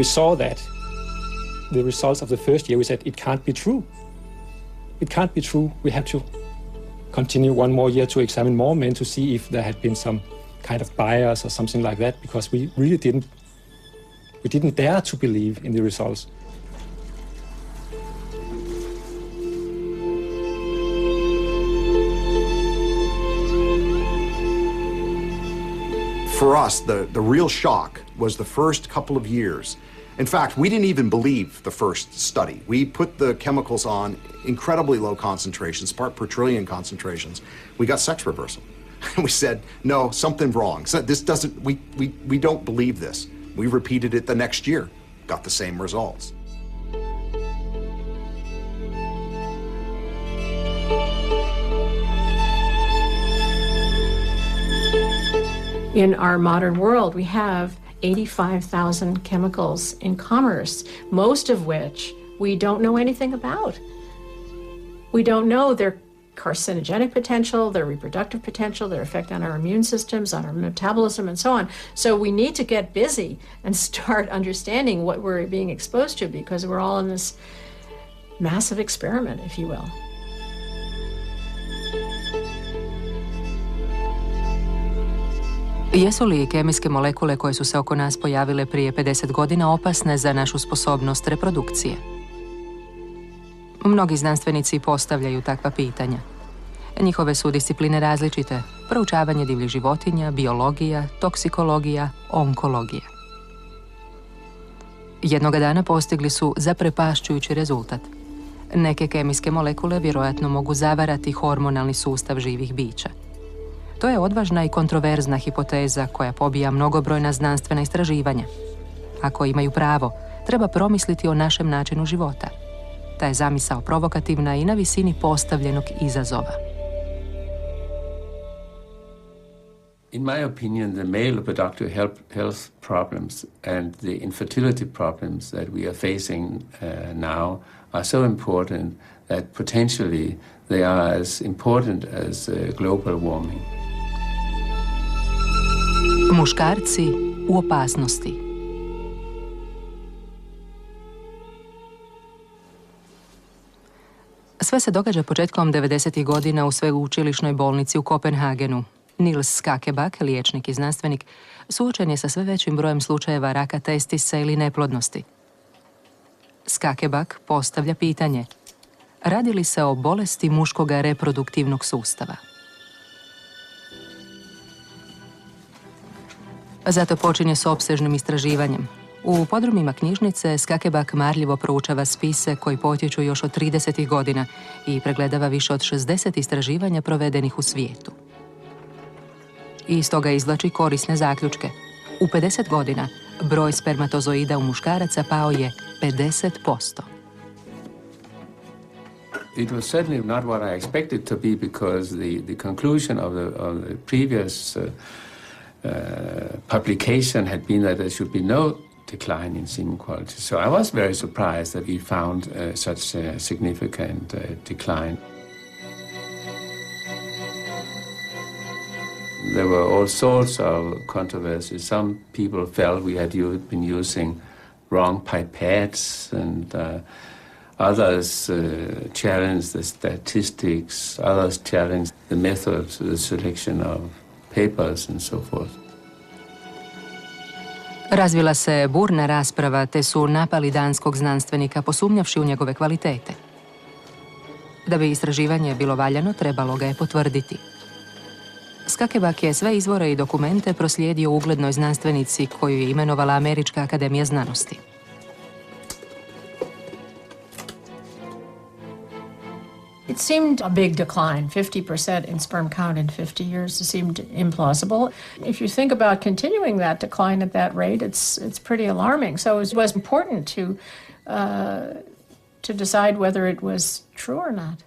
we saw that, the results of the first year, we said, it can't be true. It can't be true. We have to continue one more year to examine more men to see if there had been some kind of bias or something like that, because we really didn't dare to believe in the results. For us, the real shock was the first couple of years. In fact, we didn't even believe the first study. We put the chemicals on incredibly low concentrations, part per trillion concentrations. We got sex reversal. We said, no, something's wrong. So this doesn't, we don't believe this. We repeated it the next year, got the same results. In our modern world, we have 85,000 chemicals in commerce, most of which we don't know anything about. We don't know their carcinogenic potential, their reproductive potential, their effect on our immune systems, on our metabolism, and so on. So we need to get busy and start understanding what we're being exposed to, because we're all in this massive experiment, if you will. Jesu li kemijske molekule koje su se oko nas pojavile prije 50 godina opasne za našu sposobnost reprodukcije? Mnogi znanstvenici postavljaju takva pitanja. Njihove su discipline različite: proučavanje divljih životinja, biologija, toksikologija, onkologija. Jednoga dana postigli su zaprepašćujući rezultat. Neke kemijske molekule vjerojatno mogu zavarati hormonalni sustav živih bića. To je odvažna i kontroverzna hipoteza koja pobija mnogobrojna znanstvena istraživanja. Ako imaju pravo, treba promisliti o našem načinu života. Ta je zamisao provokativna i na visini postavljenog izazova. In my opinion, the male reproductive health problems and the infertility problems that we are facing now are so important that potentially they are as important as global warming. Muškarci u opasnosti. Sve se događa početkom 90. godina u sveučilišnoj bolnici u Kopenhagenu. Niels Skakebak, liječnik i znanstvenik, suočen je sa sve većim brojem slučajeva raka testisa ili neplodnosti. Skakebak postavlja pitanje: radi li se o bolesti muškoga reproduktivnog sustava? Zato počinje s opsežnim istraživanjem. U podrumima knjižnice Skakebak marljivo proučava spise koji potječu još od 30. godina i pregledava više od 60 istraživanja provedenih u svijetu. I iz toga izvlači korisne zaključke. U 50 godina broj spermatozoida u muškaraca pao je 50%. It was certainly not what I expected to be, because the conclusion of the previous publication had been that there should be no decline in semen quality. So I was very surprised that we found such a significant decline. There were all sorts of controversies. Some people felt we had been using wrong pipettes, and others challenged the statistics, others challenged the methods, the selection of papers and so forth. Razvila se burna rasprava, te su napali danskog znanstvenika posumnjavši u njegove kvalitete. Da bi istraživanje bilo valjano, trebalo ga je potvrditi. Skakebak je sve izvore i dokumente proslijedio uglednoj znanstvenici koju je imenovala Američka akademija znanosti. It seemed a big decline, 50% in sperm count in 50 years. It seemed implausible. If you think about continuing that decline at that rate, it's pretty alarming. So it was important to decide whether it was true or not.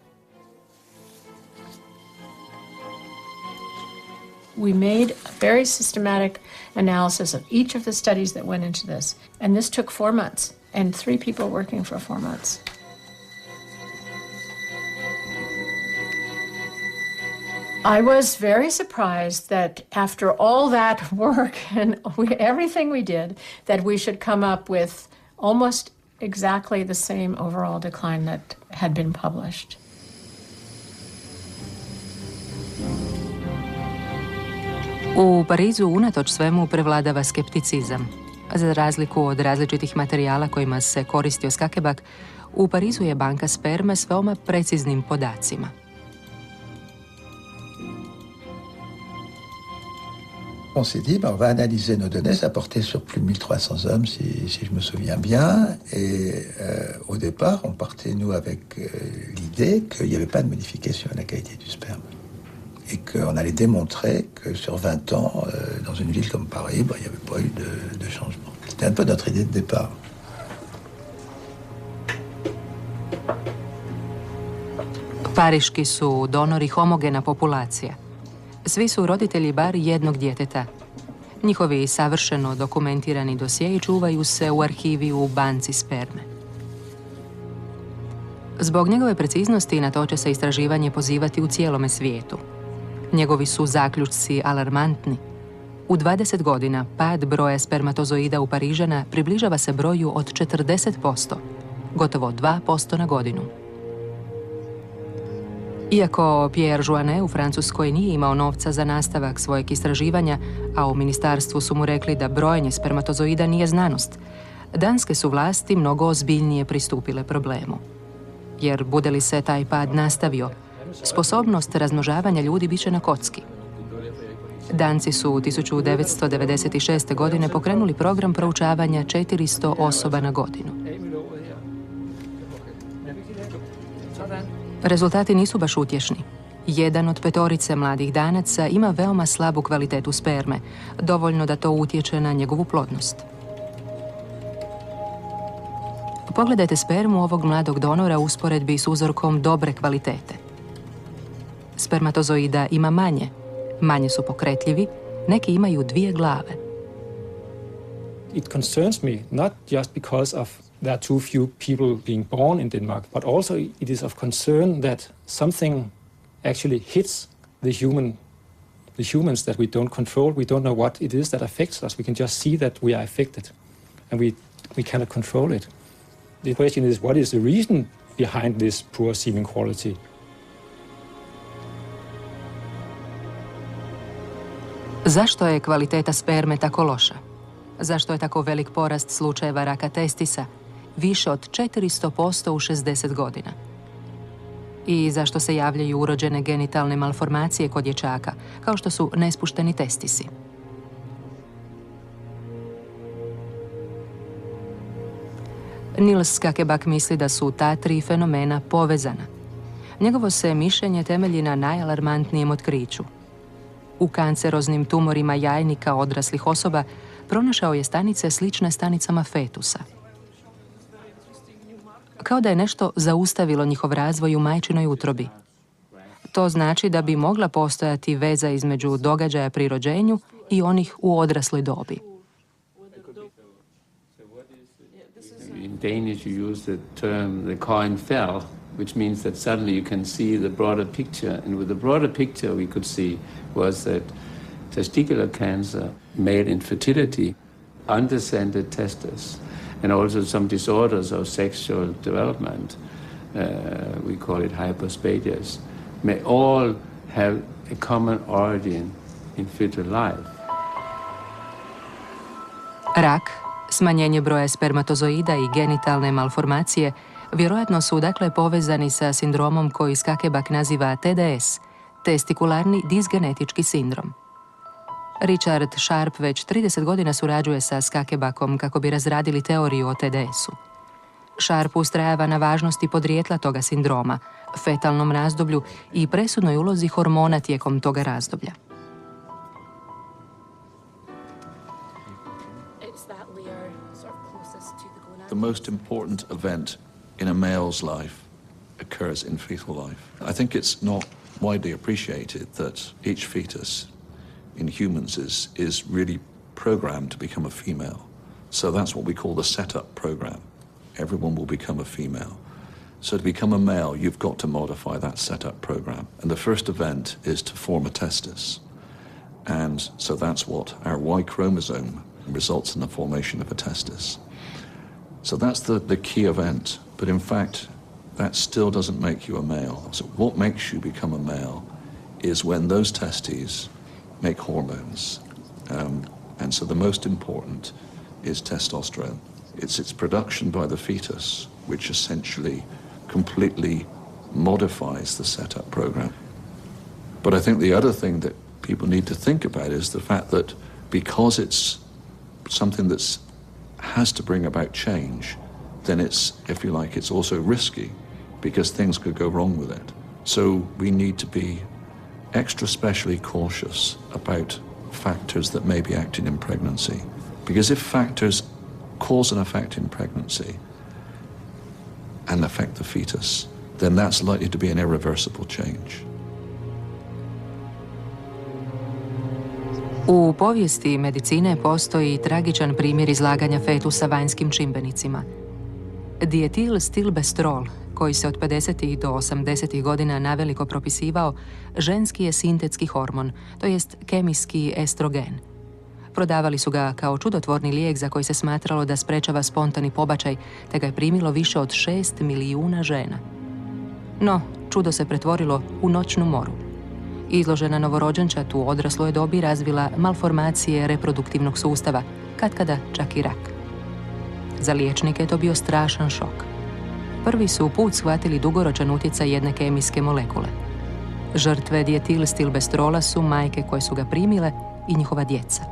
We made a very systematic analysis of each of the studies that went into this. And this took 4 months, and 3 people working for 4 months. I was very surprised that after all that work and everything we did, that we should come up with almost exactly the same overall decline that had been published. U Parizu unatoč svemu prevladava skepticizam. Za razliku od različitih materijala kojima se koristio Skakebak, u Parizu je banka sperme s veoma preciznim podacima. On s'est dit, on va analyser nos données, ça portait sur plus de 1300 hommes, si je me souviens bien. Et au départ, on partait, nous, avec l'idée qu'il n'y avait pas de modification à la qualité du sperme. Et qu'on allait démontrer que sur 20 ans, dans une ville comme Paris, il n'y avait pas eu de changement. C'était un peu notre idée de départ. Pariški su donori homogena populacija. Svi su roditelji bar jednog djeteta. Njihovi savršeno dokumentirani dosjei čuvaju se u arhivi u banci sperme. Zbog njegove preciznosti na to će se istraživanje pozivati u cijelome svijetu. Njegovi su zaključci alarmantni. U 20 godina pad broja spermatozoida u Parižana približava se broju od 40%, gotovo 2% na godinu. Iako Pierre Jouanet u Francuskoj nije imao novca za nastavak svojeg istraživanja, a u ministarstvu su mu rekli da brojenje spermatozoida nije znanost, danske su vlasti mnogo ozbiljnije pristupile problemu. Jer bude li se taj pad nastavio, sposobnost razmnožavanja ljudi biće na kocki. Danci su 1996. godine pokrenuli program proučavanja 400 osoba na godinu. Rezultati nisu baš utješni. Jedan od 5 mladih Danaca ima veoma slabu kvalitetu sperme, dovoljno da to utječe na njegovu plodnost. Pogledajte spermu ovog mladog donora u usporedbi s uzorkom dobre kvalitete. Spermatozoida ima manje su pokretljivi, neki imaju 2 glave. It concerns me not just because of there are too few people being born in Denmark, but also it is of concern that something actually hits the humans that we don't control. We don't know what it is that affects us. We can just see that we are affected, and we cannot control it. The question is, what is the reason behind this poor semen quality? Zašto je kvaliteta sperme tako loša? Zašto je tako velik porast slučajeva raka testisa? Više od 400% u 60 godina. I zašto se javljaju urođene genitalne malformacije kod dječaka, kao što su nespušteni testisi? Niels Skakebak misli da su ta 3 fenomena povezana. Njegovo se mišljenje temelji na najalarmantnijem otkriću. U kanceroznim tumorima jajnika odraslih osoba pronašao je stanice slične stanicama fetusa. Kao da je nešto zaustavilo njihov razvoj u majčinoj utrobi. To znači da bi mogla postojati veza između događaja pri rođenju i onih u odrasloj dobi. In Danish you use the term the coin fell, which means that suddenly you can see the broader picture. And with the broader picture we could see was that testicular cancer, male infertility, undescended testes, and also some disorders of sexual development, we call it hypospadias, may all have a common origin in fetal life. Rak, smanjenje broja spermatozoida i genitalne malformacije vjerojatno su dakle povezani sa sindromom koji Skakebak naziva TDS, testikularni disgenetički sindrom. Richard Sharp već 30 godina surađuje sa Skakebakom kako bi razradili teoriju o TDS-u. Sharp ustrajava na važnosti podrijetla toga sindroma, fetalnom razdoblju i presudnoj ulozi hormona tijekom toga razdoblja. The most important event in a male's life occurs in fetal life. I think it's not widely appreciated that each fetus in humans is really programmed to become a female. So that's what we call the setup program. Everyone will become a female. So to become a male, you've got to modify that setup program. And the first event is to form a testis. And so that's what our Y chromosome results in the formation of a testis. So that's the key event. But in fact, that still doesn't make you a male. So what makes you become a male is when those testes make hormones. And so the most important is testosterone. It's its production by the fetus, which essentially completely modifies the setup program. But I think the other thing that people need to think about is the fact that because it's something that has to bring about change, then it's, if you like, it's also risky because things could go wrong with it. So we need to be extra specially cautious about factors that may be acting in pregnancy. Because if factors cause an effect in pregnancy and affect the fetus, then that's likely to be an irreversible change. U povijesti medicine postoji tragičan primjer izlaganja fetusa vanjskim čimbenicima. Dietilstilbestrol, koji se od 50. do 80. godina naveliko propisivao, ženski je sintetski hormon, to jest kemijski estrogen. Prodavali su ga kao čudotvorni lijek za koji se smatralo da sprečava spontani pobačaj, te ga je primilo više od 6 milijuna žena. No, čudo se pretvorilo u noćnu moru. Izložena novorođenčad u odrasloj dobi razvila malformacije reproduktivnog sustava, katkada čak i rak. Za liječnike je to bio strašan šok. Prvi su u put shvatili dugoročan utjecaj jedne kemijske molekule. Žrtve dietilstilbestrola su majke koje su ga primile i njihova djeca.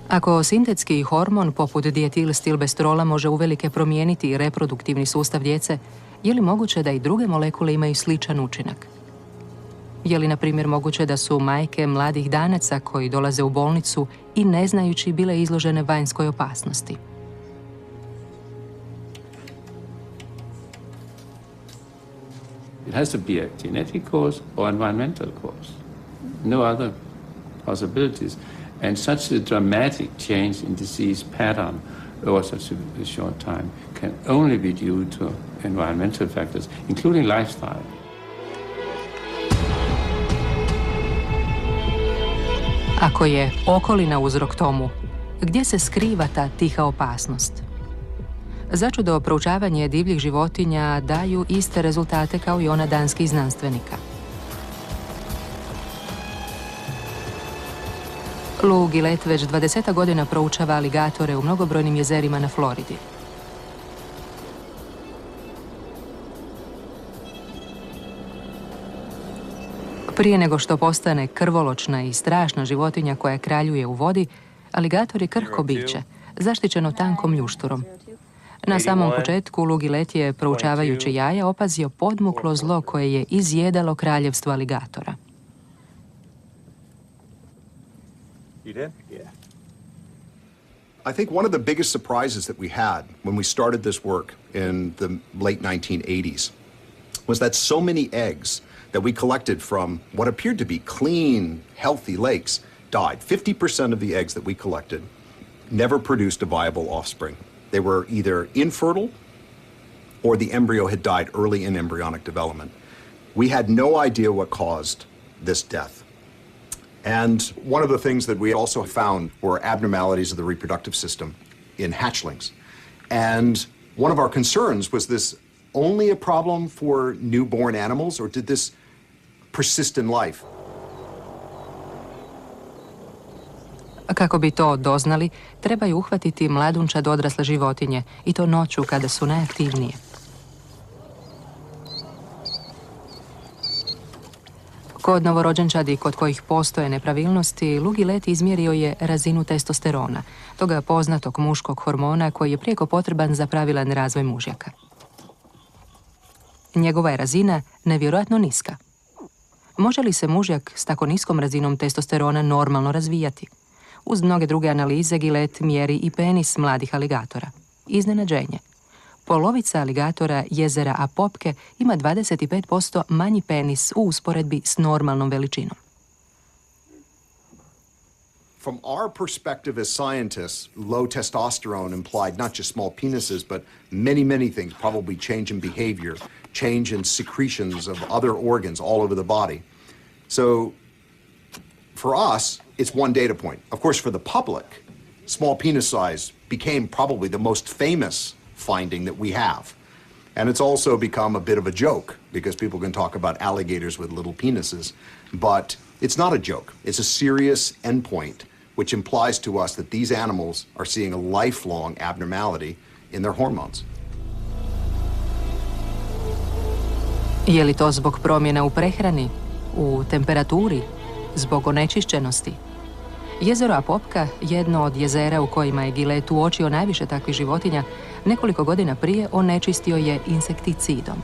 Ako sintetski hormon poput dietilstilbestrola može uvelike promijeniti reproduktivni sustav djece, je li moguće da i druge molekule imaju sličan učinak? Je li, na primjer, moguće da su majke mladih danaca koji dolaze u bolnicu i ne znajući bile izložene vanjskoj opasnosti? It has to be a genetic cause or environmental cause. No other possibilities. And such a dramatic change in disease pattern over such a short time can only be due to environmental factors, including lifestyle. Ako je okolina uzrok tomu, gdje se skriva ta tiha opasnost? Začudo proučavanje divljih životinja daju iste rezultate kao i ona danskih znanstvenika. Lou Gillett već 20 godina proučava aligatore u mnogobrojnim jezerima na Floridi. Prije nego što postane krvoločna i strašna životinja koja kraljuje u vodi, aligator je krhko biće, zaštićeno tankom ljušturom. Na samom početku Lou Gillett je, proučavajući jaja, opazio podmuklo zlo koje je izjedalo kraljevstvo aligatora. You did? Yeah. I think one of the biggest surprises that we had when we started this work in the late 1980s was that so many eggs that we collected from what appeared to be clean, healthy lakes died. 50% of the eggs that we collected never produced a viable offspring. They were either infertile or the embryo had died early in embryonic development. We had no idea what caused this death. And one of the things that we also found were abnormalities of the reproductive system in hatchlings. And one of our concerns was this only a problem for newborn animals, or did this persist in life? Kako bi to doznali, trebaju uhvatiti mladunčad odrasle životinje, i to noću kada su najaktivnije. Kod novorođenčadi kod kojih postoje nepravilnosti, Lou Gillett izmjerio je razinu testosterona, toga poznatog muškog hormona koji je prijeko potreban za pravilan razvoj mužjaka. Njegova je razina nevjerojatno niska. Može li se mužjak s tako niskom razinom testosterona normalno razvijati? Uz mnoge druge analize Gillett mjeri i penis mladih aligatora. Iznenađenje. Polovica aligatora jezera Apopke ima 25% manji penis u usporedbi s normalnom veličinom. From our perspective as scientists, low testosterone implied not just small penises, but many, many things, probably change in behavior, change in secretions of other organs all over the body. So for us, it's one data point. Of course, for the public, small penis size became probably the most famous finding that we have. And it's also become a bit of a joke because people can talk about alligators with little penises, but it's not a joke. It's a serious endpoint, which implies to us that these animals are seeing a lifelong abnormality in their hormones. Je li to zbog promjena u prehrani, u temperaturi, zbog onečišćenosti? Jezero Apopka, jedno od jezera u kojima je Gillette uočio najviše takvih životinja, nekoliko godina prije onečistio je insekticidom.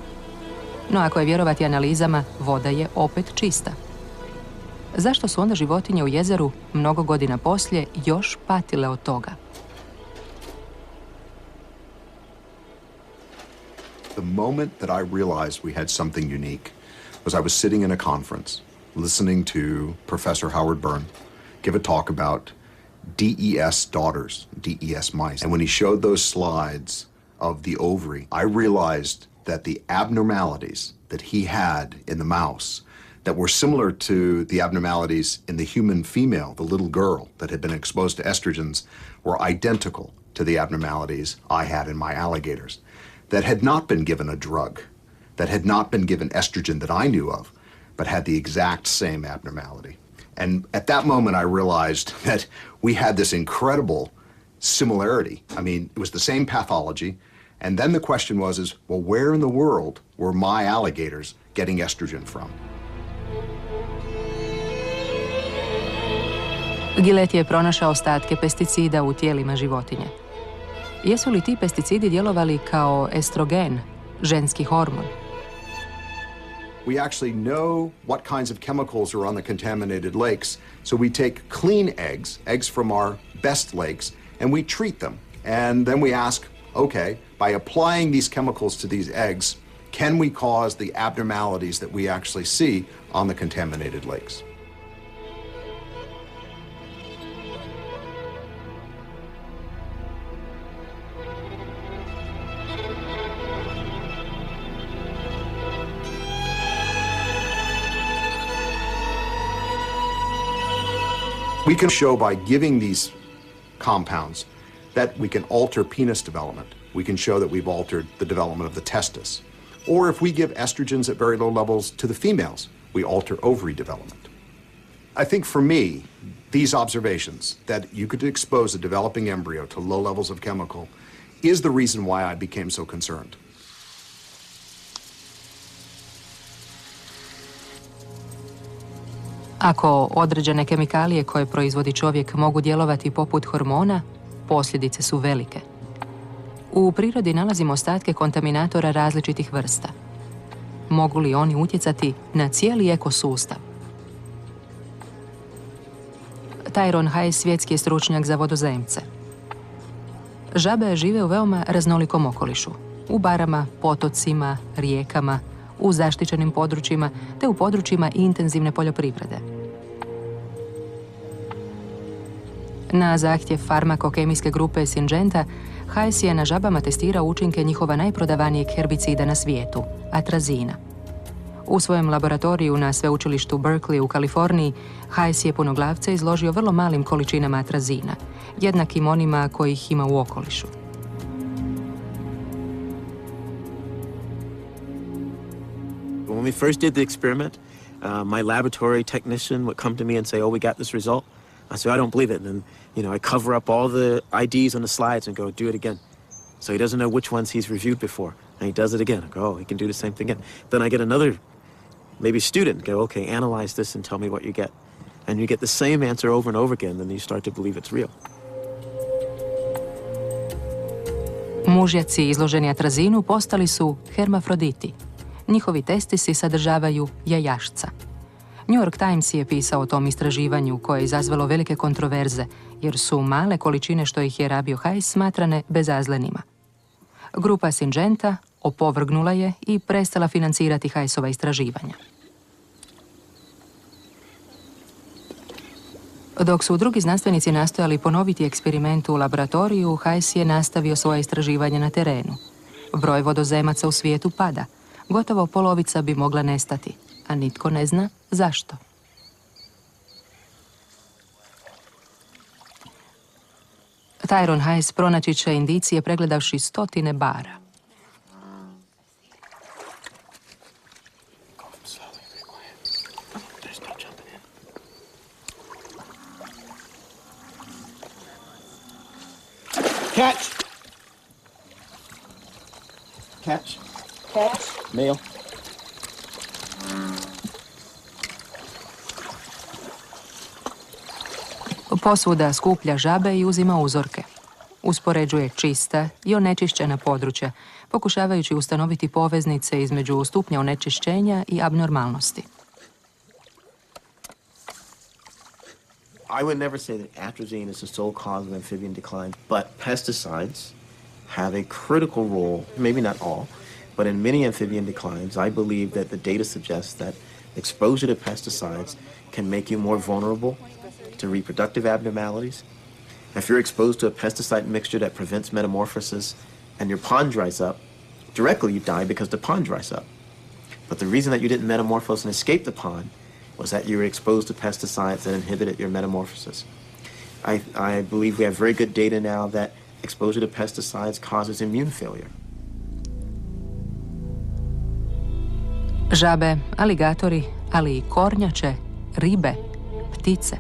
No ako je vjerovati analizama, voda je opet čista. Zašto su onda životinje u jezeru mnogo godina poslije još patile od toga? The moment that I realized we had something unique was I was sitting in a conference listening to Professor Howard Byrne give a talk about DES daughters, DES mice. And when he showed those slides of the ovary, I realized that the abnormalities that he had in the mouse that were similar to the abnormalities in the human female, the little girl that had been exposed to estrogens, were identical to the abnormalities I had in my alligators that had not been given a drug, that had not been given estrogen that I knew of, but had the exact same abnormality. And at that moment, I realized that we had this incredible similarity. I mean, it was the same pathology. And then the question was, well, where in the world were my alligators getting estrogen from? Gillette je pronašao ostatke pesticida u tijelima životinje. Jesu li ti pesticidi djelovali kao estrogen, ženski hormon? We actually know what kinds of chemicals are on the contaminated lakes, so we take clean eggs, eggs from our best lakes, and we treat them. And then we ask, okay, by applying these chemicals to these eggs, can we cause the abnormalities that we actually see on the contaminated lakes? We can show by giving these compounds that we can alter penis development. We can show that we've altered the development of the testis. Or if we give estrogens at very low levels to the females, we alter ovary development. I think for me, these observations, that you could expose a developing embryo to low levels of chemical, is the reason why I became so concerned. Ako određene kemikalije koje proizvodi čovjek mogu djelovati poput hormona, posljedice su velike. U prirodi nalazimo ostatke kontaminatora različitih vrsta. Mogu li oni utjecati na cijeli ekosustav? Tyrone Hayes svjetski je stručnjak za vodozemce. Žabe žive u veoma raznolikom okolišu. U barama, potocima, rijekama, u zaštićenim područjima te u područjima intenzivne poljoprivrede. Na zahtjev farmakokemijske grupe Syngenta, Hayes je na žabama testirao učinke njihova najprodavanijeg herbicida na svijetu, atrazina. U svojem laboratoriju na sveučilištu Berkeley u Kaliforniji, Hayes je punoglavce izložio vrlo malim količinama atrazina, jednakim onima kojih ima u okolišu. When we first did the experiment, my laboratory technician would come to me and say, "Oh, we got this result." I said, "I don't believe it." And then, I cover up all the IDs on the slides and go, "Do it again." So he doesn't know which ones he's reviewed before. And he does it again. I go, "Oh, he can do the same thing again." Then I get another, maybe student, go, "Okay, analyze this and tell me what you get." And you get the same answer over and over again, then you start to believe it's real. Mužjaci izloženi atrazinu postali su hermafroditi. Njihovi testisi sadržavaju jajašca. New York Times je pisao o tom istraživanju koje je izazvalo velike kontroverze, jer su male količine što ih je rabio Hayes smatrane bezazlenima. Grupa Syngenta opovrgnula je i prestala financirati Hayesova istraživanja. Dok su drugi znanstvenici nastojali ponoviti eksperiment u laboratoriju, Hayes je nastavio svoje istraživanje na terenu. Broj vodozemaca u svijetu pada. Gotovo polovica bi mogla nestati, a nitko ne zna zašto. Tyrone Hayes pronaći će indicije pregledavši stotine bara. Catch! Catch. Catch. Male. Posvuda skuplja žabe i uzima uzorke. Uspoređuje čista i onečišćena područja, pokušavajući ustanoviti poveznice između stupnja onečišćenja i abnormalnosti. I would never say that atrazine is the sole cause of amphibian decline, but pesticides have a critical role, maybe not all, but in many amphibian declines, I believe that the data suggests that exposure to pesticides can make you more vulnerable to reproductive abnormalities. If you're exposed to a pesticide mixture that prevents metamorphosis and your pond dries up, directly you die because the pond dries up. But the reason that you didn't metamorphose and escape the pond was that you were exposed to pesticides that inhibited your metamorphosis. I believe we have very good data now that exposure to pesticides causes immune failure. Žabe, aligatori, ali i kornjače, ribe, ptice.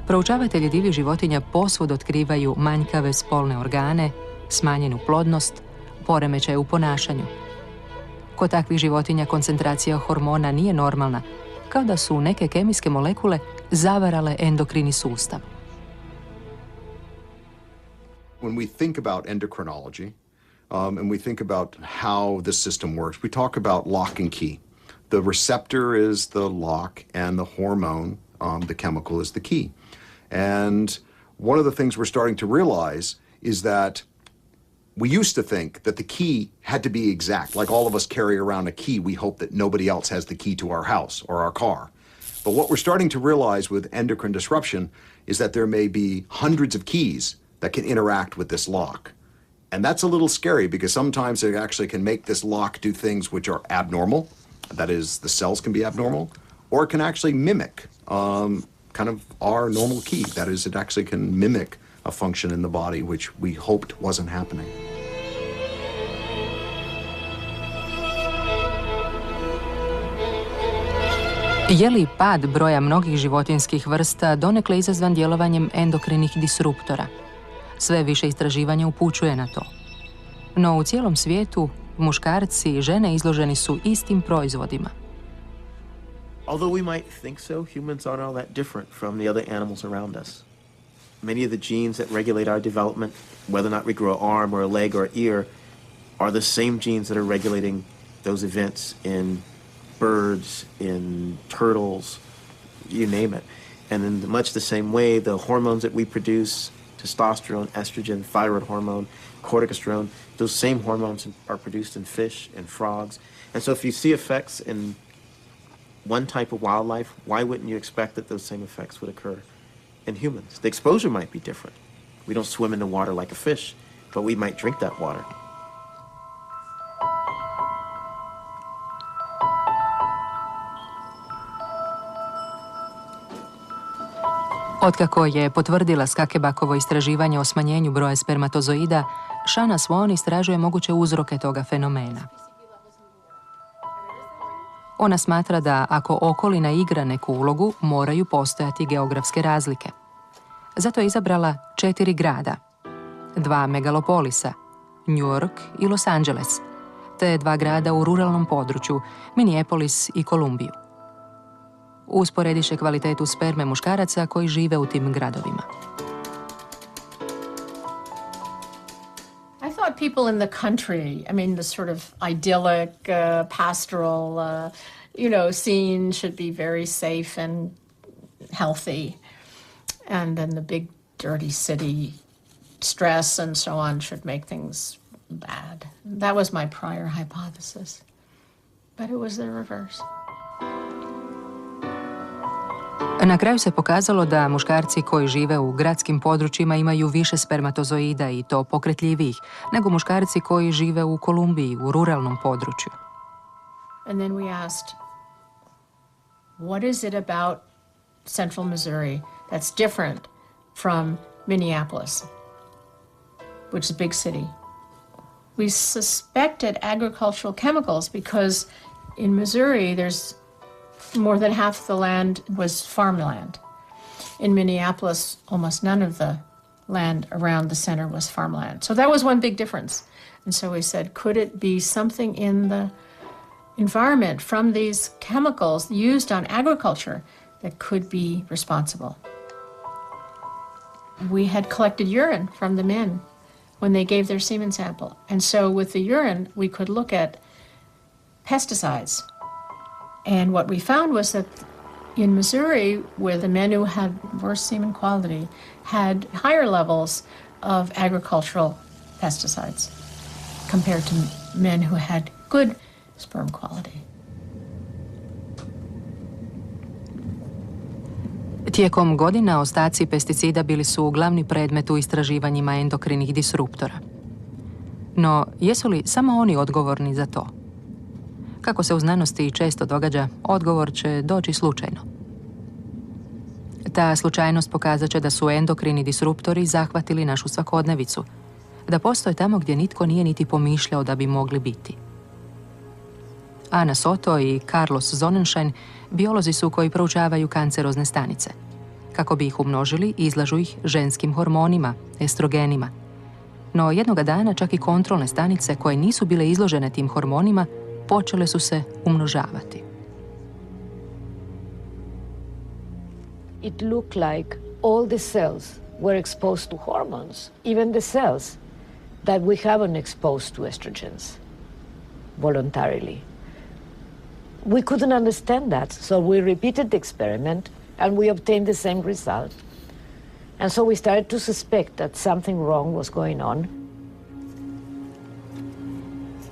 Proučavatelji divljih životinja posvud otkrivaju manjkave spolne organe, smanjenu plodnost, poremećaje u ponašanju. Kod takvih životinja koncentracija hormona nije normalna, kao da su neke kemijske molekule zavarale endokrini sustav. When we think about endocrinology, and we think about how the system works, we talk about lock and key. The receptor is the lock and the hormone, the chemical, is the key. And one of the things we're starting to realize is that we used to think that the key had to be exact. Like all of us carry around a key, we hope that nobody else has the key to our house or our car. But what we're starting to realize with endocrine disruption is that there may be hundreds of keys that can interact with this lock. And that's a little scary because sometimes it actually can make this lock do things which are abnormal. That is, the cells can be abnormal, or it can actually mimic kind of our normal key. That is, it actually can mimic a function in the body which we hoped wasn't happening. Je li pad broja mnogih životinjskih vrsta donekle izazvan djelovanjem endokrinih disruptora? Sve više istraživanja upućuje na to. No u cijelom svijetu muškarci i žene izloženi su istim proizvodima. Although we might think so, humans aren't all that different from the other animals around us. Many of the genes that regulate our development, whether or not we grow an arm or a leg or an ear, are the same genes that are regulating those events in birds, in turtles, you name it. And in much the same way, the hormones that we produce, testosterone, estrogen, thyroid hormone, corticosterone, those same hormones are produced in fish and frogs. And so if you see effects in one type of wildlife, why wouldn't you expect that those same effects would occur in humans? The exposure might be different. We don't swim in the water like a fish, but we might drink that water. Otkako je potvrdila Skakebakovo istraživanje o smanjenju broja spermatozoida, Shanna Swan istražuje moguće uzroke toga fenomena. Ona smatra da ako okolina igra neku ulogu, moraju postojati geografske razlike. Zato je izabrala 4 grada, 2 megalopolisa, New York i Los Angeles, te 2 grada u ruralnom području, Minneapolis i Kolumbiju. Usporediše kvalitetu sperme muškaraca koji žive u tim gradovima. I thought people in the country, I mean, the sort of idyllic, pastoral, scene should be very safe and healthy. And then the big, dirty city stress and so on should make things bad. That was my prior hypothesis. But it was the reverse. Na kraju se pokazalo da muškarci koji žive u gradskim područjima imaju više spermatozoida i to pokretljivijih nego muškarci koji žive u Kolumbiji, u ruralnom području. And then we asked, what is it about central Missouri that's different from Minneapolis, which is a big city? We suspected agricultural chemicals because in Missouri there's more than half the land was farmland. In Minneapolis, almost none of the land around the center was farmland. So that was one big difference. And so we said, could it be something in the environment from these chemicals used on agriculture that could be responsible? We had collected urine from the men when they gave their semen sample. And so with the urine, we could look at pesticides. And what we found was that in Missouri, where the men who had worse semen quality had higher levels of agricultural pesticides compared to men who had good sperm quality. Tijekom godina ostaci pesticida bili su glavni predmet u istraživanjima endokrinih disruptora. No, jesu li samo oni odgovorni za to? Kako se u znanosti često događa, odgovor će doći slučajno. Ta slučajnost pokazat će da su endokrini disruptori zahvatili našu svakodnevicu, da postoje tamo gdje nitko nije niti pomišljao da bi mogli biti. Ana Soto i Carlos Sonnenschein biolozi su koji proučavaju kancerozne stanice. Kako bi ih umnožili, izlažu ih ženskim hormonima, estrogenima. No jednoga dana čak i kontrolne stanice koje nisu bile izložene tim hormonima počele su se umnožavati. It looked like all the cells were exposed to hormones, even the cells that we haven't exposed to estrogens voluntarily. We couldn't understand that, so we repeated the experiment and we obtained the same result. And so we started to suspect that something wrong was going on.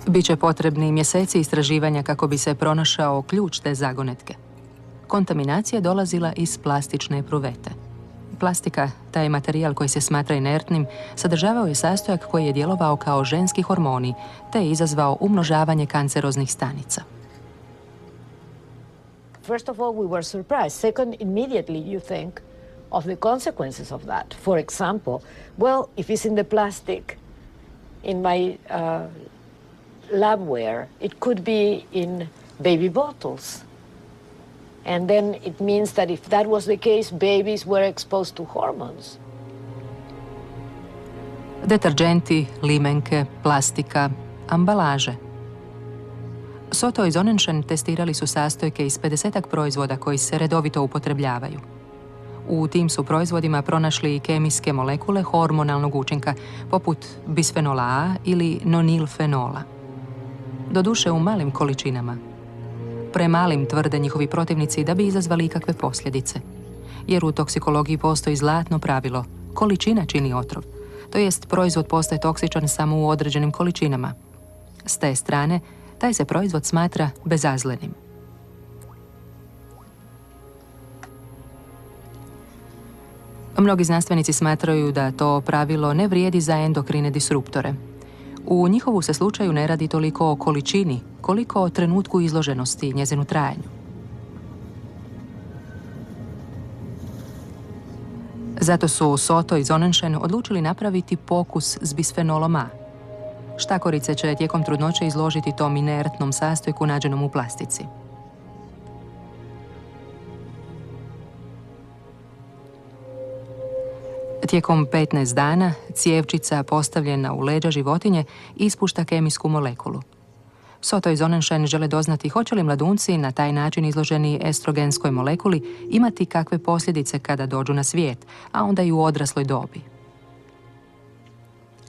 Biće potrebni mjeseci istraživanja kako bi se pronašao ključ te zagonetke. Kontaminacija dolazila iz plastične epruvete. Plastika, taj materijal koji se smatra inertnim, sadržavao je sastojak koji je djelovao kao ženski hormoni, te je izazvao umnožavanje kanceroznih stanica. First of all, we were surprised. Second, immediately you think of the consequences of that. For example, well, if it's in the plastic in my labware, it could be in baby bottles. And then it means that if that was the case, babies were exposed to hormones. Deterdženti, limenke, plastika, ambalaže. Soto i Sonnenschein testirali su sastojke iz 50-ak proizvoda koji se redovito upotrebljavaju. U tim su proizvodima pronašli i kemijske molekule hormonalnog učinka, poput bisfenola A ili nonilfenola. Doduše u malim količinama. Premalim, tvrde njihovi protivnici, da bi izazvali ikakve posljedice. Jer u toksikologiji postoji zlatno pravilo: količina čini otrov. To jest, proizvod postaje toksičan samo u određenim količinama. S te strane, taj se proizvod smatra bezazlenim. Mnogi znanstvenici smatraju da to pravilo ne vrijedi za endokrine disruptore. U njihovu se slučaju ne radi toliko o količini, koliko o trenutku izloženosti i njezinu trajanju. Zato su Soto i Sonnenschein odlučili napraviti pokus s bisfenolom A. Štakorice će tijekom trudnoće izložiti tom inertnom sastojku nađenom u plastici. Tijekom 15 dana cijevčica postavljena u leđa životinje ispušta kemijsku molekulu. Soto i Sonnenschein žele doznati hoće li mladunci na taj način izloženi estrogenskoj molekuli imati kakve posljedice kada dođu na svijet, a onda i u odrasloj dobi.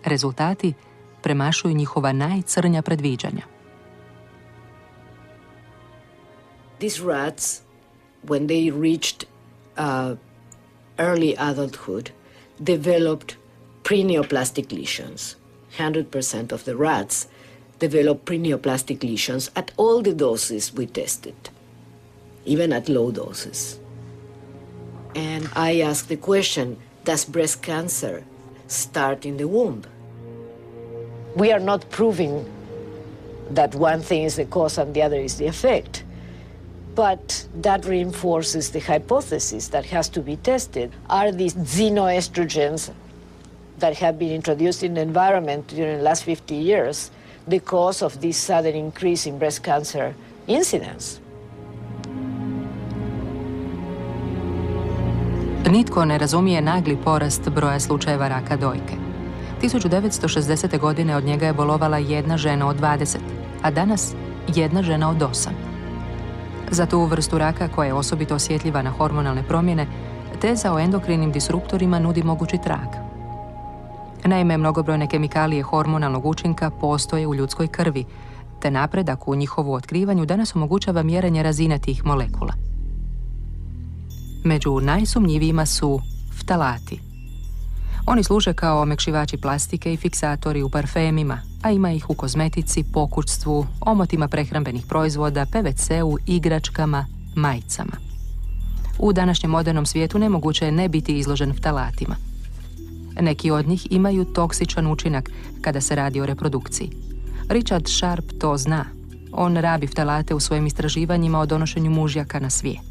Rezultati premašuju njihova najcrnja predviđanja. These rats, when they reached early adulthood, developed preneoplastic lesions. 100% of the rats developed preneoplastic lesions at all the doses we tested, even at low doses. And I asked the question, does breast cancer start in the womb? We are not proving that one thing is the cause and the other is the effect. But that reinforces the hypothesis that has to be tested. Are these xenoestrogens that have been introduced in the environment during the last 50 years the cause of this sudden increase in breast cancer incidence? Nitko ne razumije nagli porast broja slučajeva raka dojke. 1960. godine od njega je bolovala 1 žena od 20, a danas 1 žena od 8. Za tu vrstu raka, koja je osobito osjetljiva na hormonalne promjene, teza o endokrinim disruptorima nudi mogući trag. Naime, mnogobrojne kemikalije hormonalnog učinka postoje u ljudskoj krvi, te napredak u njihovu otkrivanju danas omogućava mjerenje razine tih molekula. Među najsumnjivijima su ftalati. Oni služe kao omekšivači plastike i fiksatori u parfemima, a ima ih u kozmetici, pokućstvu, omotima prehrambenih proizvoda, PVC-u, igračkama, majicama. U današnjem modernom svijetu nemoguće je ne biti izložen ftalatima. Neki od njih imaju toksičan učinak kada se radi o reprodukciji. Richard Sharp to zna. On rabi ftalate u svojim istraživanjima o donošenju mužjaka na svijet.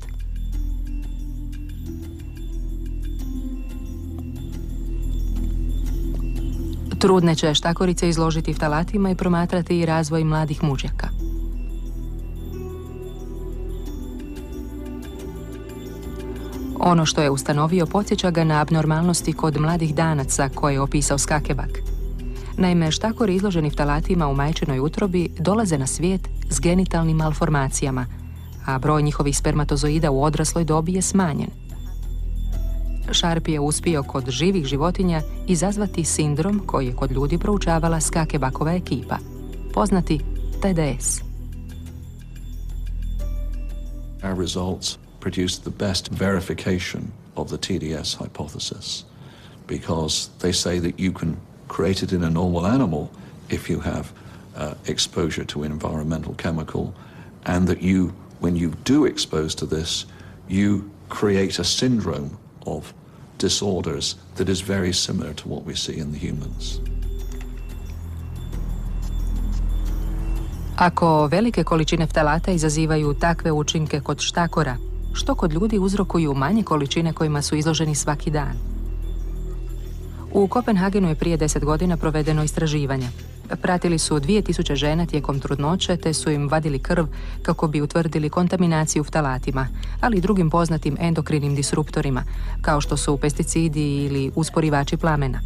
Trudne će štakorice izložiti ftalatima i promatrati i razvoj mladih mužjaka. Ono što je ustanovio podsjeća ga na abnormalnosti kod mladih danaca koje je opisao Skakebak. Naime, štakori izloženi ftalatima u majčinoj utrobi dolaze na svijet s genitalnim malformacijama, a broj njihovih spermatozoida u odrasloj dobi je smanjen. Sharp je uspio kod živih životinja izazvati sindrom koji je kod ljudi proučavala Skakebakova ekipa, poznati TDS. Our results produced the best verification of the TDS hypothesis, because they say that you can create it in a normal animal if you have exposure to an environmental chemical, and that you, when you do expose to this, you create a syndrome of disorders that is very similar to what we see in the humans. Ako velike količine ftalata izazivaju takve učinke kod štakora, što kod ljudi uzrokuju manje količine kojima su izloženi svaki dan? U Kopenhagenu je prije 10 godina provedeno istraživanje. Pratili su 2000 žena tijekom trudnoće te su im vadili krv kako bi utvrdili kontaminaciju ftalatima, ali i drugim poznatim endokrinim disruptorima, kao što su pesticidi ili usporivači plamena.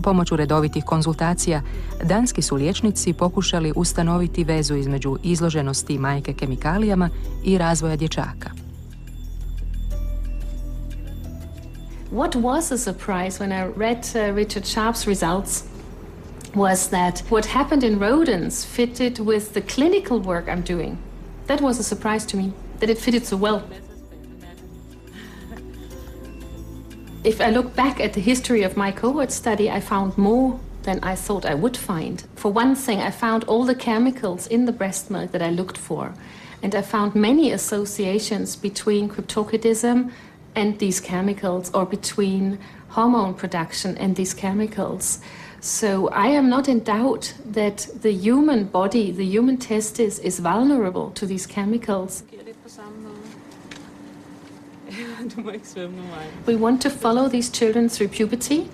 Pomoću redovitih konzultacija, danski su liječnici pokušali ustanoviti vezu između izloženosti majke kemikalijama i razvoja dječaka. What was a surprise when I read Richard Sharp's results was that what happened in rodents fitted with the clinical work I'm doing. That was a surprise to me, that it fitted so well. If I look back at the history of my cohort study, I found more than I thought I would find. For one thing, I found all the chemicals in the breast milk that I looked for. And I found many associations between cryptorchidism and these chemicals, or between hormone production and these chemicals. So I am not in doubt that the human body, the human testis, is vulnerable to these chemicals. We want to follow these children through puberty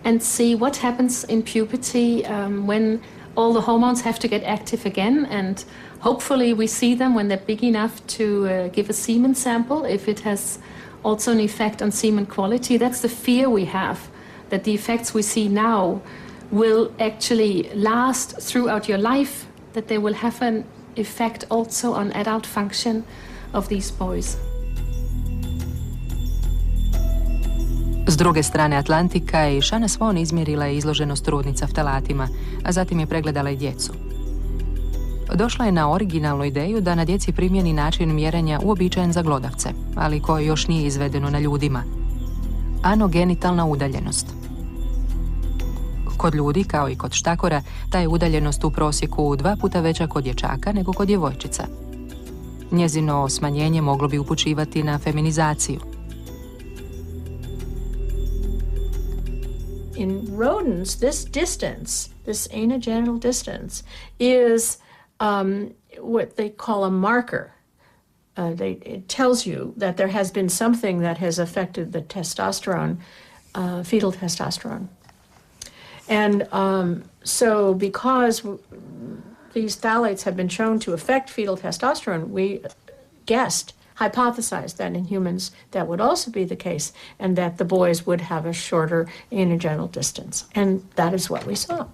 and see what happens in puberty when all the hormones have to get active again, and hopefully we see them when they're big enough to give a semen sample, if it has also an effect on semen quality. That's the fear we have, that the effects we see now will actually last throughout your life, that they will have an effect also on adult function of these boys. S druge strane Atlantika i Shanna Swan izmjerila je izloženost trudnica ftalatima, a zatim je pregledala i djecu. Došla je na originalnu ideju da na djeci primjeni način mjerenja uobičajen za glodavce, ali koje još nije izvedeno na ljudima. Anogenitalna udaljenost. Kod ljudi, kao i kod štakora, ta je udaljenost u prosjeku 2 puta veća kod dječaka nego kod djevojčica. Njezino smanjenje moglo bi upućivati na feminizaciju. in rodents, this distance, this anogenital distance, is what they call a marker. It tells you that there has been something that has affected the testosterone, fetal testosterone. And so because these phthalates have been shown to affect fetal testosterone, we hypothesized that in humans that would also be the case, and that the boys would have a shorter anogenital distance. And that is what we saw.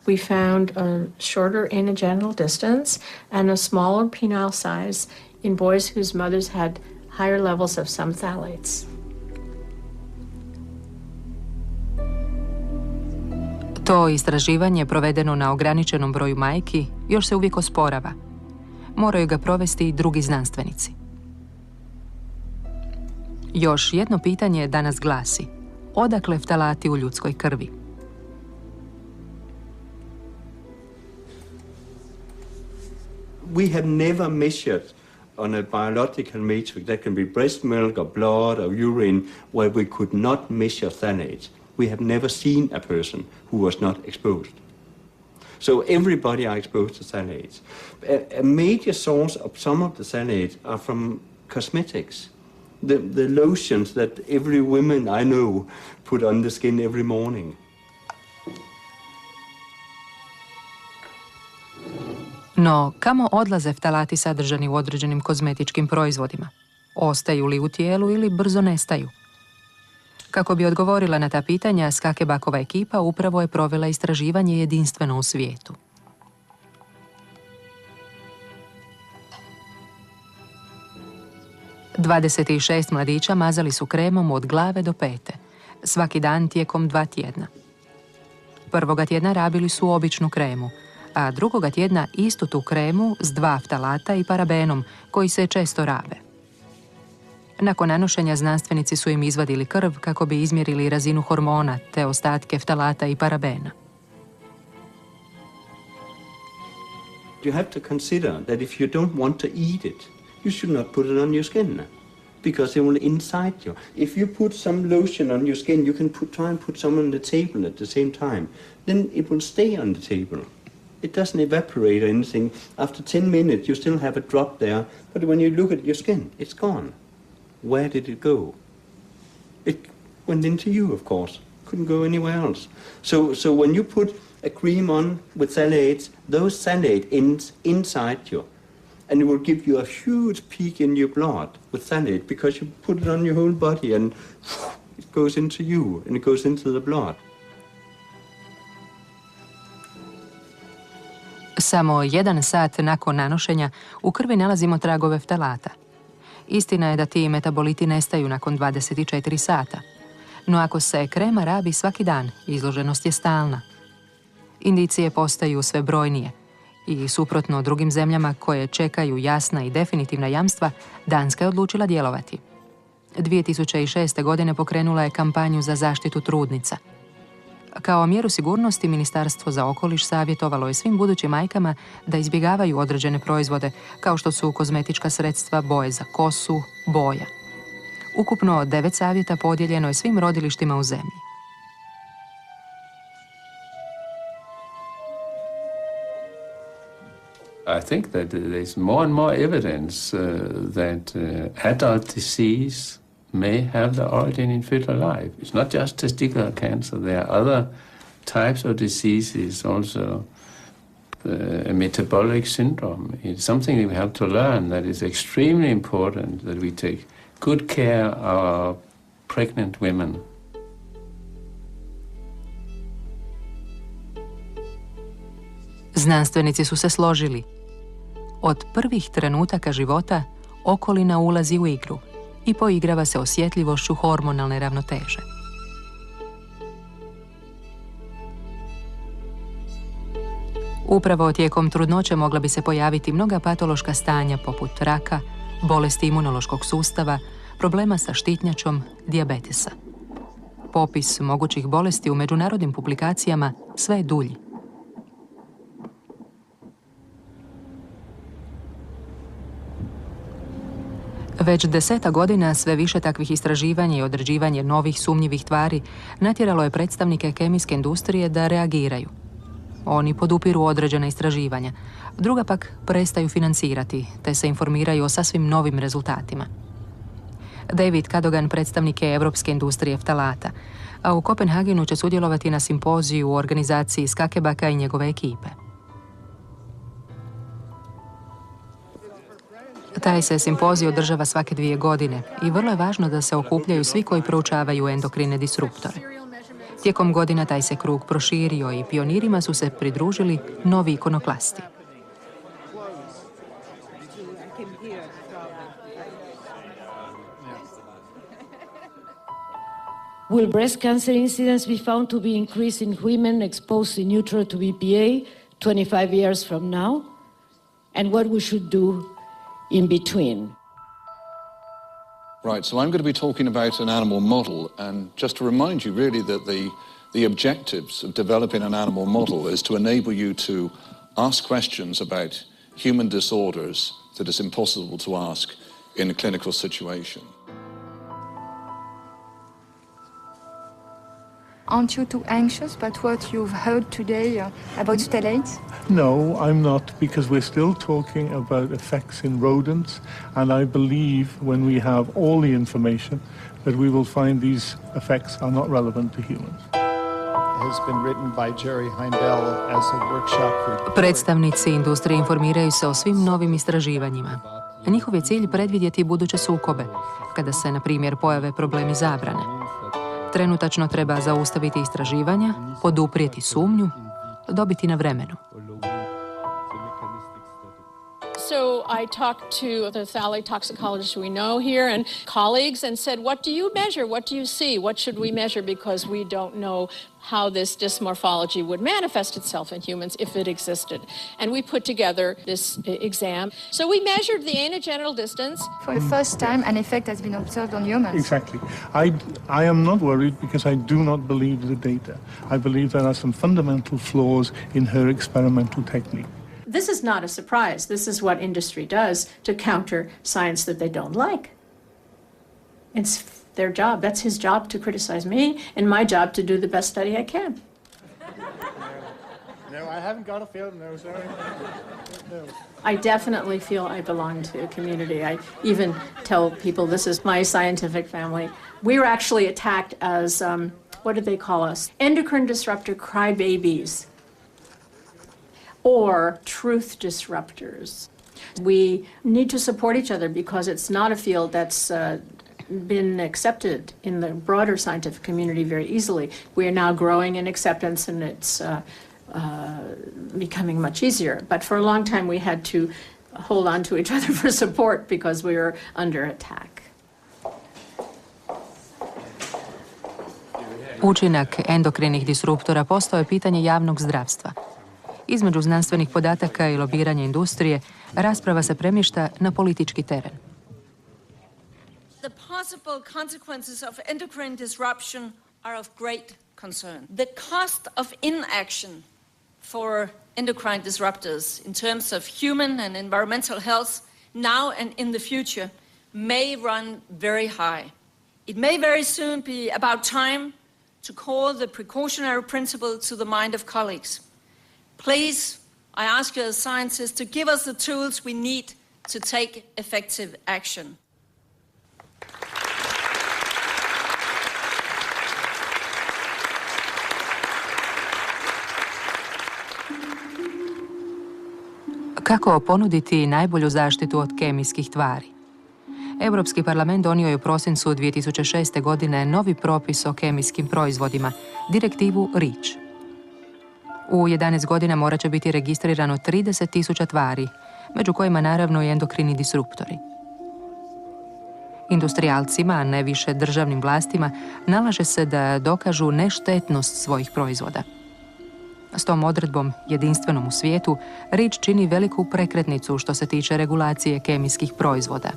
We found a shorter anogenital distance and a smaller penile size in boys whose mothers had higher levels of some phthalates. To istraživanje provedeno na ograničenom broju majki još se uvijek osporava. Moraju ga provesti i drugi znanstvenici. Još jedno pitanje danas glasi: odakle ftalati u ljudskoj krvi? We have never measured on a biological matrix, that can be breast milk or blood or urine, where we could not measure phthalates. We have never seen a person who was not exposed. So everybody are exposed to phthalates. A major source of some of the phthalates are from cosmetics. The lotions that every woman I know put on the skin every morning. No, kamo odlaze ftalati sadržani u određenim kozmetičkim proizvodima? Ostaju li u tijelu ili brzo nestaju? Kako bi odgovorila na ta pitanja, Skakebakova ekipa upravo je provela istraživanje jedinstveno u svijetu. Dvadeset šest mladića mazali su kremom od glave do pete, svaki dan tijekom 2 tjedna. Prvoga tjedna rabili su običnu kremu, a drugoga tjedna istu tu kremu s 2 ftalata i parabenom, koji se često rabe. Nakon nanošenja znanstvenici su im izvadili krv kako bi izmjerili razinu hormona te ostatke ftalata i parabena. You have to consider that if you don't want to eat it, you should not put it on your skin, because it will incite you. If you put some lotion on your skin, you can try and put some on the table at the same time. Then it will stay on the table. It doesn't evaporate or anything. After 10 minutes, you still have a drop there, but when you look at your skin, it's gone. Where did it go? It went into you, of course. Couldn't go anywhere else. So when you put a cream on with phthalates, those phthalate ends inside you, and it will give you a huge peak in your blood with phthalate, because you put it on your whole body and it goes into you and it goes into the blood. Samo 1 sat nakon nanošenja u krvi nalazimo tragove ftalata. Istina je da ti metaboliti nestaju nakon 24 sata. No ako se krema rabi svaki dan, izloženost je stalna. Indicije postaju sve brojnije i suprotno drugim zemljama koje čekaju jasna i definitivna jamstva, Danska je odlučila djelovati. 2006. godine pokrenula je kampanju za zaštitu trudnica. Kao mjeru sigurnosti, Ministarstvo za okoliš savjetovalo je svim budućim majkama da izbjegavaju određene proizvode, kao što su kozmetička sredstva, boje za kosu, boja. Ukupno 9 savjeta podijeljeno je svim rodilištima u zemlji. I think that there's more and more evidence that adult disease may have the origin in fetal life. It's not just testicular cancer. There are other types of diseases also. A metabolic syndrome. It's something we have to learn that is extremely important, that we take good care of our pregnant women. Znanstvenici su se složili. Od prvih trenutaka života okolina ulazi u igru i poigrava se osjetljivošću hormonalne ravnoteže. Upravo tijekom trudnoće mogla bi se pojaviti mnoga patološka stanja poput raka, bolesti imunološkog sustava, problema sa štitnjačom, dijabetesa. Popis mogućih bolesti u međunarodnim publikacijama sve je dulji. Već 10 godina sve više takvih istraživanja i određivanje novih sumnjivih tvari natjeralo je predstavnike kemijske industrije da reagiraju. Oni podupiru određena istraživanja, druga pak prestaju financirati, te se informiraju o sasvim novim rezultatima. David Cadogan predstavnik je Europske industrije ftalata, a u Kopenhagenu će sudjelovati na simpoziju u organizaciji Skakebaka i njegove ekipe. Taj se simpozij održava svake 2 godine i vrlo je važno da se okupljaju svi koji proučavaju endokrine disruptore. Tijekom godina taj se krug proširio i pionirima su se pridružili novi ikonoklasti. Will breast cancer incidence be found to be increased in women exposed in utero to BPA 25 years from now? And what we should do in between? Right, so I'm going to be talking about an animal model, and just to remind you really that the objectives of developing an animal model is to enable you to ask questions about human disorders that is impossible to ask in a clinical situation. Aren't you too anxious about what you've heard today about phthalates? No, I'm not, because we're still talking about effects in rodents, and I believe when we have all the information that we will find these effects are not relevant to humans. Has been written by Jerry Heindel as a workshop report. Predstavnici industrije informiraju se o svim novim istraživanjima. Njihov je cilj predvidjeti buduće sukobe, kada se, na primjer, pojave problemi zabrane. Trenutačno treba zaustaviti istraživanja, poduprijeti sumnju, dobiti na vremenu. So I talked to the phthalate toxicologists we know here and colleagues and said, what do you measure? What do you see? What should we measure? Because we don't know how this dysmorphology would manifest itself in humans if it existed. And we put together this exam. So we measured the anogenital distance. For the first time, an effect has been observed on humans. Exactly. I am not worried because I do not believe the data. I believe there are some fundamental flaws in her experimental technique. This is not a surprise. This is what industry does to counter science that they don't like. It's their job. That's his job to criticize me, and my job to do the best study I can. No, I haven't got a field, no, sorry. No. I definitely feel I belong to a community. I even tell people this is my scientific family. We were actually attacked as, what did they call us? Endocrine disruptor crybabies. Or truth disruptors. We need to support each other because it's not a field that's been accepted in the broader scientific community very easily. We are now growing in acceptance and it's becoming much easier. But for a long time we had to hold on to each other for support because we were under attack. Učinak endokrinih disruptora postao je pitanje javnog zdravstva. Između znanstvenih podataka i lobiranja industrije, rasprava se premješta na politički teren. The possible consequences of endocrine disruption are of great concern. The cost of inaction for endocrine disruptors in terms of human and environmental health now and in the future may run very high. It may very soon be about time to call the precautionary principle to the mind of colleagues. Please, I ask you as scientists to give us the tools we need to take effective action. Kako ponuditi najbolju zaštitu od kemijskih tvari? Europski parlament donio je u prosincu 2006. godine novi propis o kemijskim proizvodima, direktivu REACH. U 11 godina morat će biti registrirano 30.000 tvari, među kojima naravno i endokrini disruptori. Industrijalcima, a ne više državnim vlastima, nalaže se da dokažu neštetnost svojih proizvoda. S tom odredbom, jedinstvenom u svijetu, REACH čini veliku prekretnicu što se tiče regulacije kemijskih proizvoda.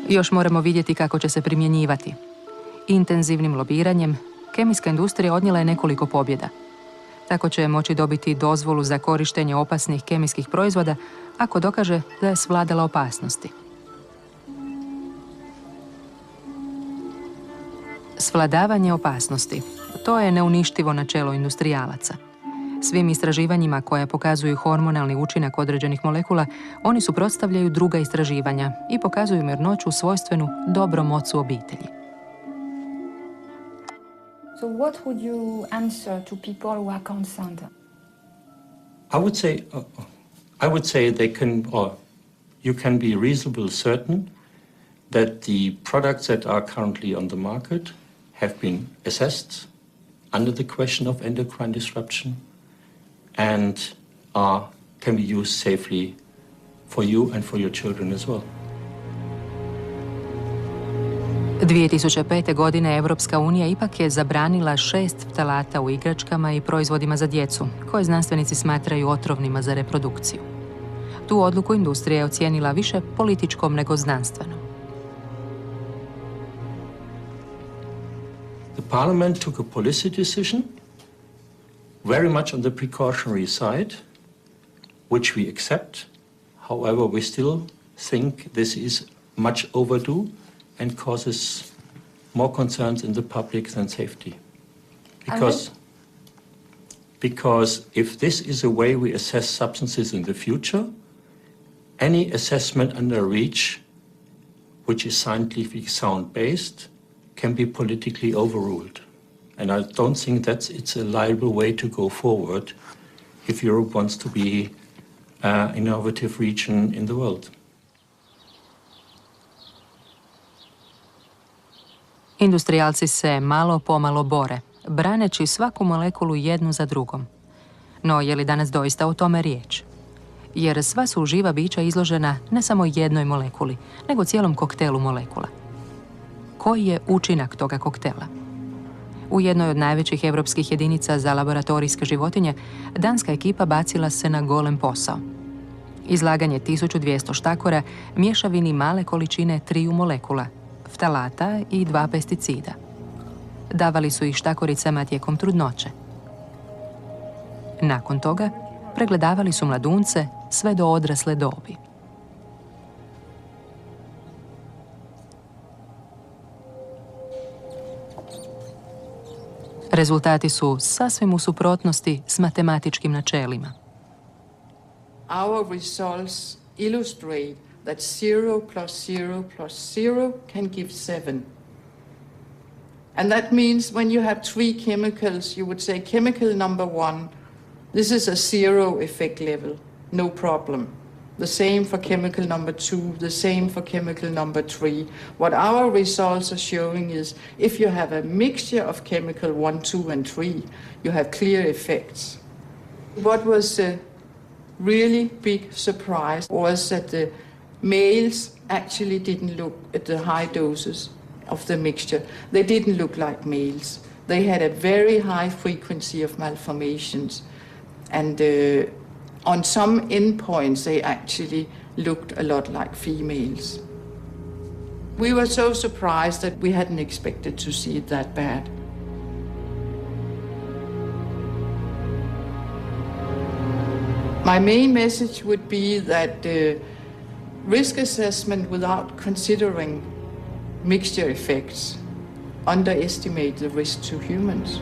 Još moramo vidjeti kako će se primjenjivati. Intenzivnim lobiranjem, kemijska industrija odnijela je nekoliko pobjeda. Tako će moći dobiti dozvolu za korištenje opasnih kemijskih proizvoda ako dokaže da je svladala opasnosti. Svladavanje opasnosti. To je neuništivo načelo industrijalaca. Svim istraživanjima koja pokazuju hormonalni učinak određenih molekula, oni suprotstavljaju druga istraživanja i pokazuju mirnoću svojstvenu dobrom ocu obitelji. So what would you answer to people who are concerned? I would say they can, or you can be reasonably certain that the products that are currently on the market have been assessed under the question of endocrine disruption and can be used safely for you and for your children as well. 2005. godine Evropska unija ipak je zabranila 6 ftalata u igračkama i proizvodima za djecu, koje znanstvenici smatraju otrovnima za reprodukciju. Tu odluku industrija je ocijenila više političkom nego znanstvenom. The Parliament took a policy decision, very much on the precautionary side, which we accept. However, we still think this is much overdue and causes more concerns in the public than safety. Because if this is a way we assess substances in the future, any assessment under REACH, which is scientific sound-based, can be politically overruled. And I don't think it's a liable way to go forward if Europe wants to be an innovative region in the world. Industrijalci se malo pomalo bore, braneći svaku molekulu jednu za drugom. No, je li danas doista o tome riječ? Jer sva su živa bića izložena ne samo jednoj molekuli, nego cijelom koktelu molekula. Koji je učinak toga koktela? U jednoj od najvećih europskih jedinica za laboratorijske životinje, danska ekipa bacila se na golem posao. Izlaganje 1200 štakora mješavini male količine 3 molekula, ftalata i 2 pesticida. Davali su ih štakoricama tijekom trudnoće. Nakon toga, pregledavali su mladunce sve do odrasle dobi. Rezultati su sasvim u suprotnosti s matematičkim načelima. Our results illustrate that 0 plus 0 plus 0 can give 7. And that means when you have 3 chemicals, you would say chemical number 1, this is a 0 effect level, no problem. The same for chemical number 2, the same for chemical number 3. What our results are showing is if you have a mixture of chemical 1, 2 and 3, you have clear effects. What was a really big surprise was that the males actually didn't look at the high doses of the mixture. They didn't look like males. They had a very high frequency of malformations, and on some endpoints they actually looked a lot like females. We were so surprised that we hadn't expected to see it that bad. My main message would be that risk assessment without considering mixture effects underestimate the risk to humans.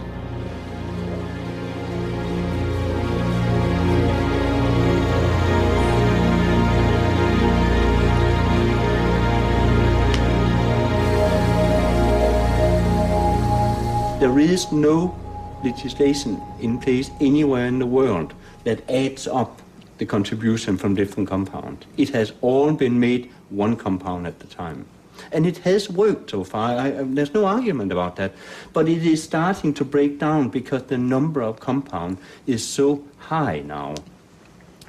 There is no legislation in place anywhere in the world that adds up the contribution from different compounds. It has all been made one compound at the time. And it has worked so far, there's no argument about that. But it is starting to break down because the number of compounds is so high now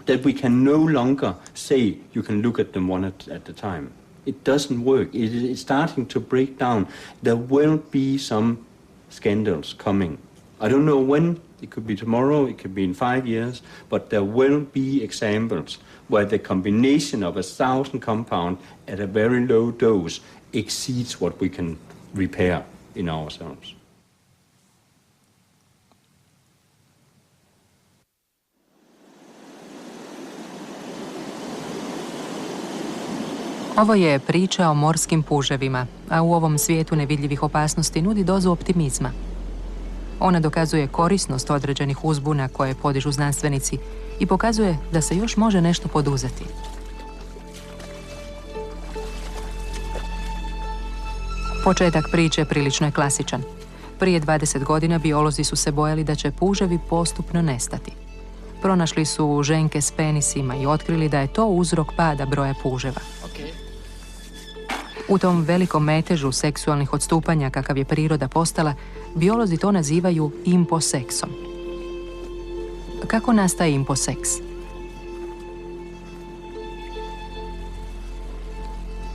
that we can no longer say you can look at them one at a time. It doesn't work. It is starting to break down. There will be some scandals coming. I don't know when. It could be tomorrow, it could be in 5 years, but there will be examples where the combination of 1,000 compounds at a very low dose exceeds what we can repair in ourselves. Ovo je priča o morskim puževima, a u ovom svijetu nevidljivih opasnosti nudi dozu optimizma. Ona dokazuje korisnost određenih uzbuna koje podižu znanstvenici i pokazuje da se još može nešto poduzeti. Početak priče prilično je klasičan. Prije 20 godina biolozi su se bojali da će puževi postupno nestati. Pronašli su ženke s penisima i otkrili da je to uzrok pada broja puževa. U tom velikom metežu seksualnih odstupanja kakav je priroda postala, biolozi to nazivaju imposeksom. Kako nastaje imposeks?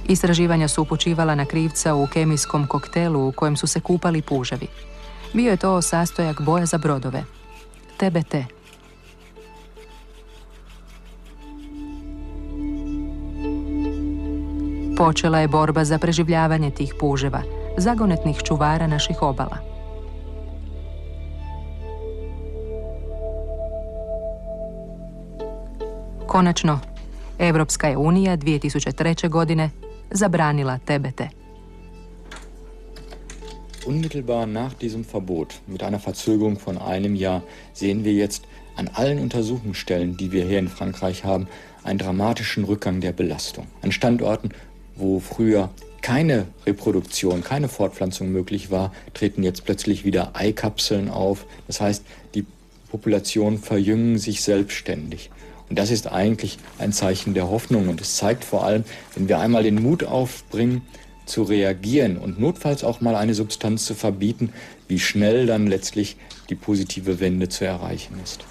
Istraživanja su upućivala na krivca u kemijskom koktelu u kojem su se kupali puževi. Bio je to sastojak boja za brodove, TBT. Počela je borba za preživljavanje tih puževa, zagonetnih čuvara naših obala. Konačno, Evropska je unija 2003. godine zabranila TBT. Unmittelbar nach diesem Verbot, mit einer Verzögerung von einem Jahr, sehen wir jetzt an allen Untersuchungsstellen, die wir hier in Frankreich haben, einen dramatischen Rückgang der Belastung. An Standorten, wo früher keine Reproduktion, keine Fortpflanzung möglich war, treten jetzt plötzlich wieder Eikapseln auf. Das heißt, die Populationen verjüngen sich selbstständig. Und das ist eigentlich ein Zeichen der Hoffnung. Und es zeigt vor allem, wenn wir einmal den Mut aufbringen, zu reagieren und notfalls auch mal eine Substanz zu verbieten, wie schnell dann letztlich die positive Wende zu erreichen ist.